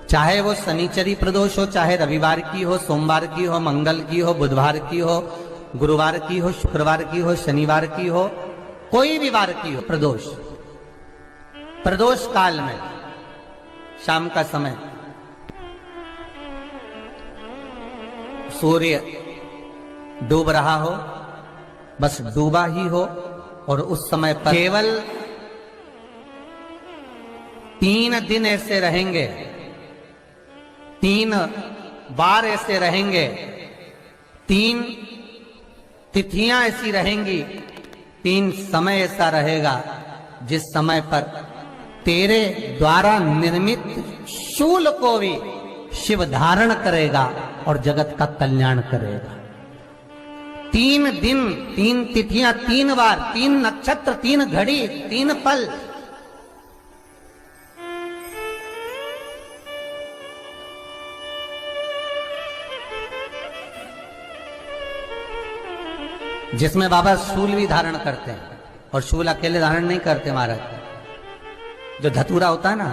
चाहे वो शनिचरी प्रदोष हो, चाहे रविवार की हो, सोमवार की हो, मंगल की हो, बुधवार की हो, गुरुवार की हो, शुक्रवार की हो, शनिवार की हो, कोई भी वार की हो प्रदोष, प्रदोष काल में शाम का समय सूर्य डूब रहा हो, बस डूबा ही हो, और उस समय पर केवल 3 दिन ऐसे रहेंगे, 3 बार ऐसे रहेंगे, 3 तिथियां ऐसी रहेंगी, 3 समय ऐसा रहेगा जिस समय पर तेरे द्वारा निर्मित शूल को भी शिव धारण करेगा और जगत का कल्याण करेगा। 3 दिन, 3 तिथियां, 3 बार, 3 नक्षत्र, 3 घड़ी, 3 पल। जिसमें बाबा शूल भी धारण करते हैं, और शूल अकेले धारण नहीं करते महाराज। जो धतूरा होता है ना,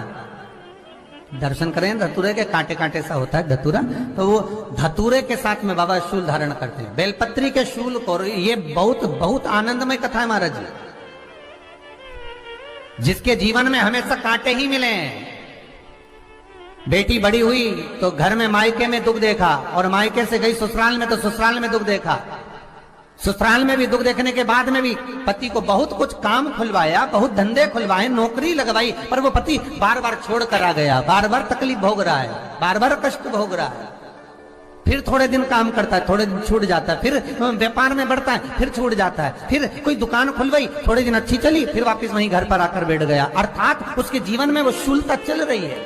दर्शन करें धतूरे के, कांटे कांटे सा होता है धतूरा, तो वो धतूरे के साथ में बाबा शूल धारण करते हैं, बेलपत्री के शूल को। ये बहुत बहुत आनंदमय कथा है महाराज जी, जिसके जीवन में हमेशा कांटे ही मिले हैं। बेटी बड़ी हुई तो घर में मायके में दुख देखा, और मायके से गई ससुराल में तो ससुराल में दुख देखा। ससुराल में भी दुख देखने के बाद में भी पति को बहुत कुछ काम खुलवाया, बहुत धंधे खुलवाए, नौकरी लगवाई, पर वो पति बार बार छोड़ कर आ गया, बार बार तकलीफ भोग रहा है, बार बार कष्ट भोग रहा है। फिर थोड़े दिन काम करता है, थोड़े दिन छूट जाता है, फिर व्यापार में बढ़ता है, फिर छूट जाता है, फिर कोई दुकान खुलवाई, थोड़े दिन अच्छी चली, फिर वापस वहीं घर पर आकर बैठ गया। अर्थात उसके जीवन में वो शूलता चल रही है।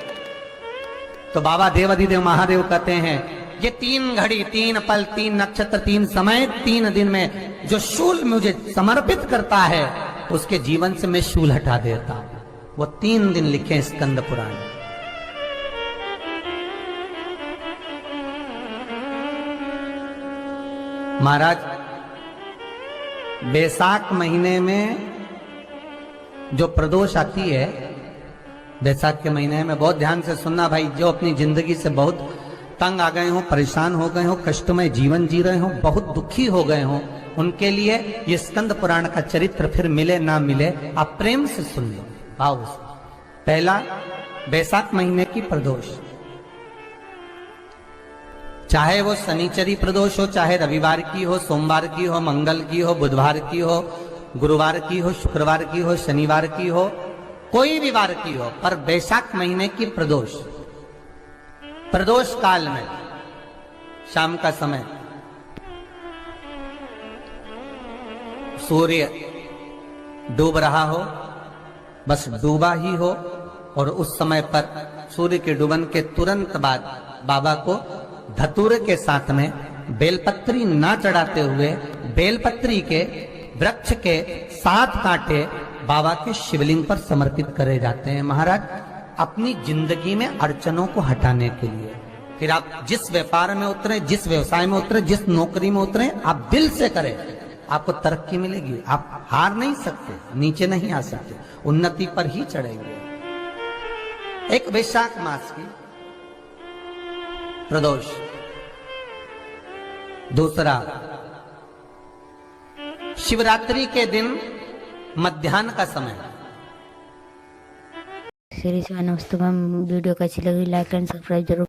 तो बाबा देवाधिदेव महादेव कहते हैं, ये 3 घड़ी, 3 पल, 3 नक्षत्र, 3 समय, 3 दिन में जो शूल मुझे समर्पित करता है, उसके जीवन से मैं शूल हटा देता हूं। वो 3 दिन लिखे स्कंद पुराण। महाराज, बैसाख महीने में जो प्रदोष आती है, बैसाख के महीने में बहुत ध्यान से सुनना भाई, जो अपनी जिंदगी से बहुत तंग आ गए हो, परेशान हो गए हो, कष्टमय जीवन जी रहे हो, बहुत दुखी हो गए हो, उनके लिए ये स्कंद पुराण का चरित्र फिर मिले ना मिले, आप प्रेम से सुन लो भाव से। पहला, बैसाख महीने की प्रदोष, चाहे वो शनिचरी प्रदोष हो, चाहे रविवार की हो, सोमवार की हो, मंगल की हो, बुधवार की हो, गुरुवार की हो, शुक्रवार की हो, शनिवार की हो, कोई भी वार की हो, पर बैसाख महीने की प्रदोष, प्रदोष काल में शाम का समय सूर्य डूब रहा हो, बस डूबा ही हो, और उस समय पर सूर्य के डूबन के तुरंत बाद बाबा को धतूरे के साथ में बेलपत्री ना चढ़ाते हुए, बेलपत्री के वृक्ष के 7 कांटे बाबा के शिवलिंग पर समर्पित करे जाते हैं महाराज, अपनी जिंदगी में अड़चनों को हटाने के लिए। फिर आप जिस व्यापार में उतरे, जिस व्यवसाय में उतरे, जिस नौकरी में उतरे, आप दिल से करें, आपको तरक्की मिलेगी। आप हार नहीं सकते, नीचे नहीं आ सकते, उन्नति पर ही चढ़ेंगे। एक वैशाख मास की प्रदोष, दूसरा शिवरात्रि के दिन मध्याह्न का समय। सीरीज वीडियो को अच्छी लगी लाइक एंड सब्सक्राइब जरूर।